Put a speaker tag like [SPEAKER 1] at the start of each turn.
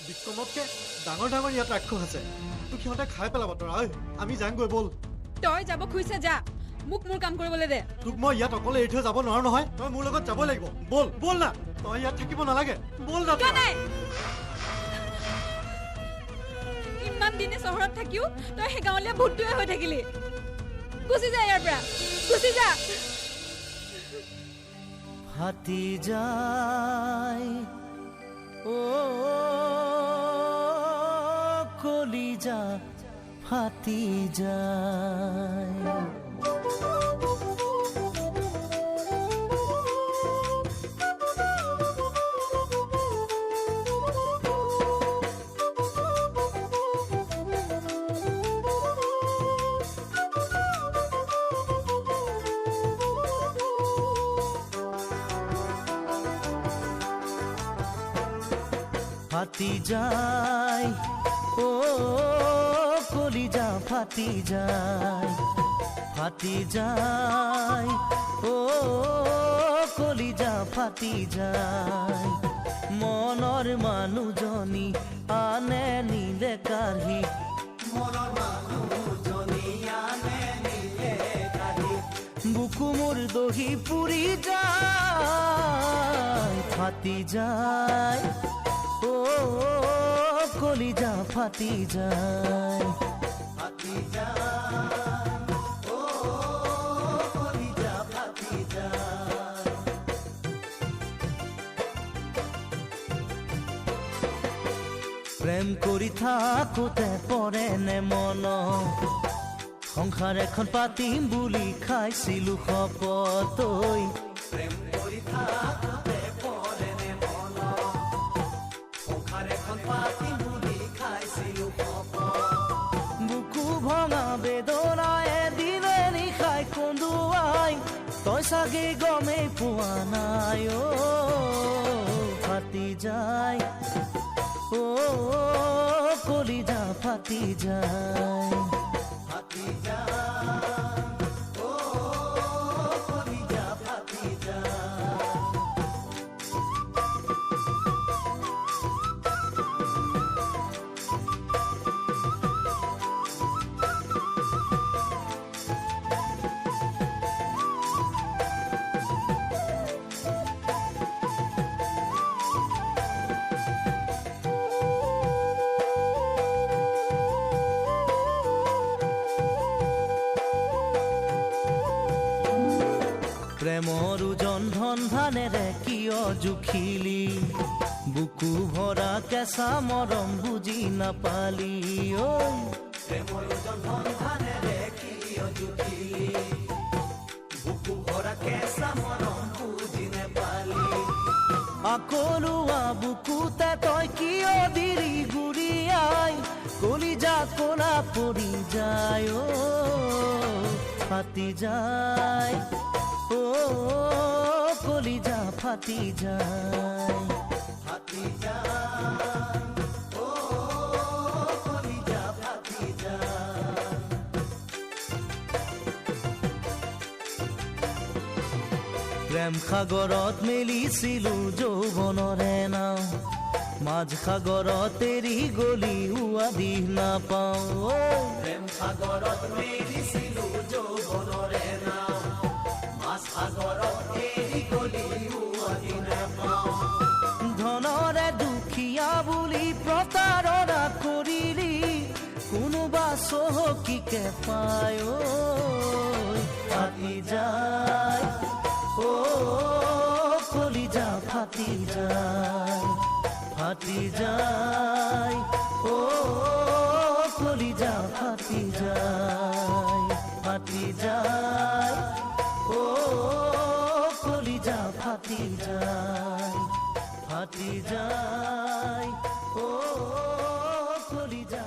[SPEAKER 1] বিক্ৰমতকে ডাঙৰ ডাঙৰ ইয়াত ৰাক্ষস আছে। তোক সিহঁতে খাই পেলাব। তৰা আমি যাংগৈ, ব'ল।
[SPEAKER 2] তই যাব খুজিছা যা, মোক মোৰ কাম কৰিবলৈ দে।
[SPEAKER 1] তোক মই ইয়াত অকলে এৰি থৈ যাব নোৱাৰো নহয়। তই মোৰ লগত যাবই লাগিব। ব'ল ব'ল না, তই ইয়াত থাকিব নালাগে। ব'ল না।
[SPEAKER 2] কিয় নাই? ইমান দিনে চহৰত থাকিও তই সেই গাঁৱলীয়া ভূতটোৱে হৈ থাকিলি। গুচি যা ইয়াৰ পৰা, গুচি যা।
[SPEAKER 3] ফাটি যায় ও কলিজা ফাটি যায়। ফাটি যায় ও কলিজা ফাটি যায়, ফাটি যায় ও কলিজা ফাটি যায়। মনৰ মানুহজনী আনে নিলে কাঢ়ি, বুকু মোৰ দহি পুৰি যায়, ফাটি যায় ও কলিজা ফাটি যায়, ফাটি যায় ও কলিজা ফাটি যায়। প্ৰেম কৰি থাকোতে পৰে নে মন, সংসাৰ এখন পাতিম বুলি খাইছিলো শপত। প্ৰেম কৰি থাকোতে পৰে নে মন, সংসাৰ এখন পাতিম বুলি খাইছিলো শপত। বুকু ভঙা বেদনায়ে দিনে নিশাই কন্দুৱাই, তই চাগে গমেই পোৱা নাই অ ফাটি যায় ও কলিজা ফাটি যায়, ফাটি যায় ও কলিজা ফাটি যায়। প্ৰেমৰ ওজন ধন ধানেৰে কিয় জুখিলি, বুকু ভৰা কেঁচা মৰম বুজি নাপালি ঐ। প্ৰেমৰ ওজন ধন ধানেৰে কিয় জুখিলি, বুকু ভৰা কেঁচা মৰম বুজি নাপালি। আকলুৱা বুকুতে তই কিয় দিলি গুৰিয়াই, কলিজা কলা পৰি যায় ও ফাটি যায় ও কলিজা ফাটি যায়, ফাটি যায় ও কলিজা ফাটি যায়। প্ৰেম সাগৰত মেলিছিলো যৌৱনৰে নাও, মাঝ সাগৰত এৰি গলি উৱাদি নাপাওঁ। প্ৰেম সাগৰত মেলিছিলো যৌৱনৰে নাও, মাছ সাগৰত এৰি গলি উৱাদি নাপাওঁ। ধনৰে দুখীয়া বুলি প্ৰতাৰণা কৰিলি, কোনোবা চহকীকে পায় ঐ ফাটি যায় ও কলিজা ফাটি যায়, ফাটি যায় ও কলিজা ফাটি যায়, ফাটি যায় ও কলিজা ফাটি যায়, ফাটি যায় ও কলিজা।